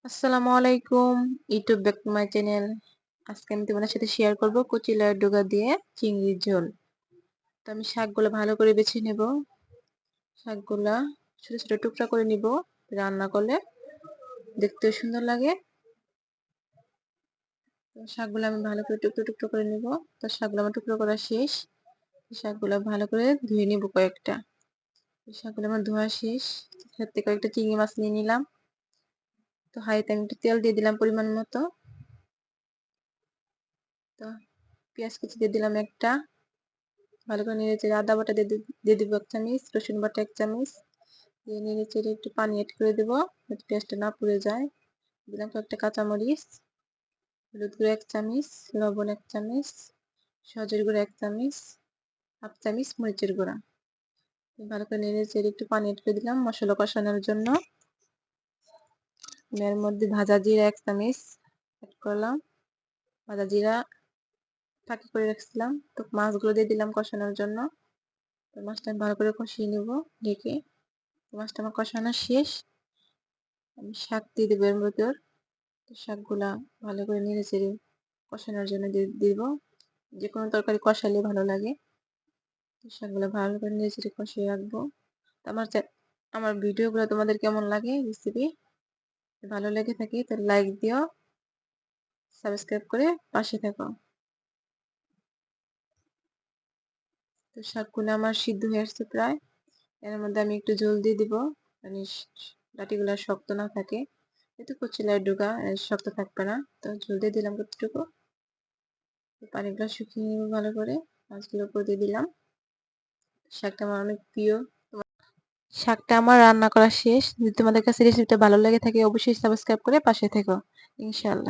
আসসালামু আলাইকুম, YouTube back to my channel. আজকে আমি তোমাদের সাথে শেয়ার করব কচি লাউয়ের ডগা দিয়ে চিংড়ির ঝোল। তো আমি শাকগুলো ভালো করে বেছে নেব। শাকগুলা ছোট ছোট টুকরা করে নিব, রান্না করলে দেখতেও সুন্দর লাগে। তো শাকগুলো আমি ভালো করে টুকরো টুকরো করে নিব। তো শাকগুলো আমার টুকরো করা শেষ। শাকগুলো ভালো করে ধুয়ে নিব কয়েকটা। শাকগুলো আমার ধোয়া শেষ। সাথে কয়েকটা চিংড়ি মাছ নিয়ে নিলাম। তো হাঁড়িতে আমি একটু তেল দিয়ে দিলাম পরিমাণ মতো। তো পেঁয়াজ কুচি দিয়ে দিলাম একটা। ভালো করে নেড়ে চেড়ে আদা বাটা দিয়ে দিব 1 চামচ, রসুন বাটা 1 চামচ দিয়ে নেড়ে চেড়ে একটু পানি এড করে দেবো যাতে পেঁয়াজটা না পুড়ে যায়। দিলাম কয়েকটা কাঁচামরিচ, হলুদ গুঁড়ো 1 চামচ, লবণ 1 চামচ, সজের গুঁড়ো 1 চামচ, 1/2 চামচ মরিচের গুঁড়া। ভালো করে নেড়ে চেড়ে একটু পানি এড করে দিলাম মশলা কষানোর জন্য। এর মধ্যে ভাজা জিরা 1 চামচ এড করলাম। ভাজা জিরা ফাঁকি করে রাখছিলাম। তো মাছগুলো দিয়ে দিলাম কষানোর জন্য। তো মাছটা আমি ভালো করে কষিয়ে নেব ঢেকে। মাছটা আমার কষানো শেষ। আমি শাক দিয়ে দেবো এর ভিতর। তো শাকগুলা ভালো করে নেড়ে চেড়ে কষানোর জন্য দিব। যে কোনো তরকারি কষালে ভালো লাগে। তো শাকগুলো ভালো করে নেড়ে চেড়ে কষিয়ে রাখবো। তো আমার ভিডিওগুলো তোমাদের কেমন লাগে, রেসিপি ভালো লেগে থাকে তো লাইক দিও, সাবস্ক্রাইব করে পাশে থাকো। তো শাকগুলো আমার সিদ্ধ হয়ে আসছে প্রায়। এর মধ্যে আমি একটু জল দিয়ে দিব, মানে ডাটিগুলো শক্ত না থাকে। একটু কচি লাউয়ের ডগা শক্ত থাকবে না। তো জল দিয়ে দিলাম কতটুকু। পানিগুলো শুকিয়ে নিব ভালো করে। মাছগুলো উপর দিয়ে দিলাম। শাকটা আমার অনেক প্রিয়। শাকটা আমার রান্না করা শেষ। যদি তোমাদের কাছে রেসিপিটা ভালো লেগে থাকে অবশ্যই সাবস্ক্রাইব করে পাশে থেকো, ইনশাআল্লাহ।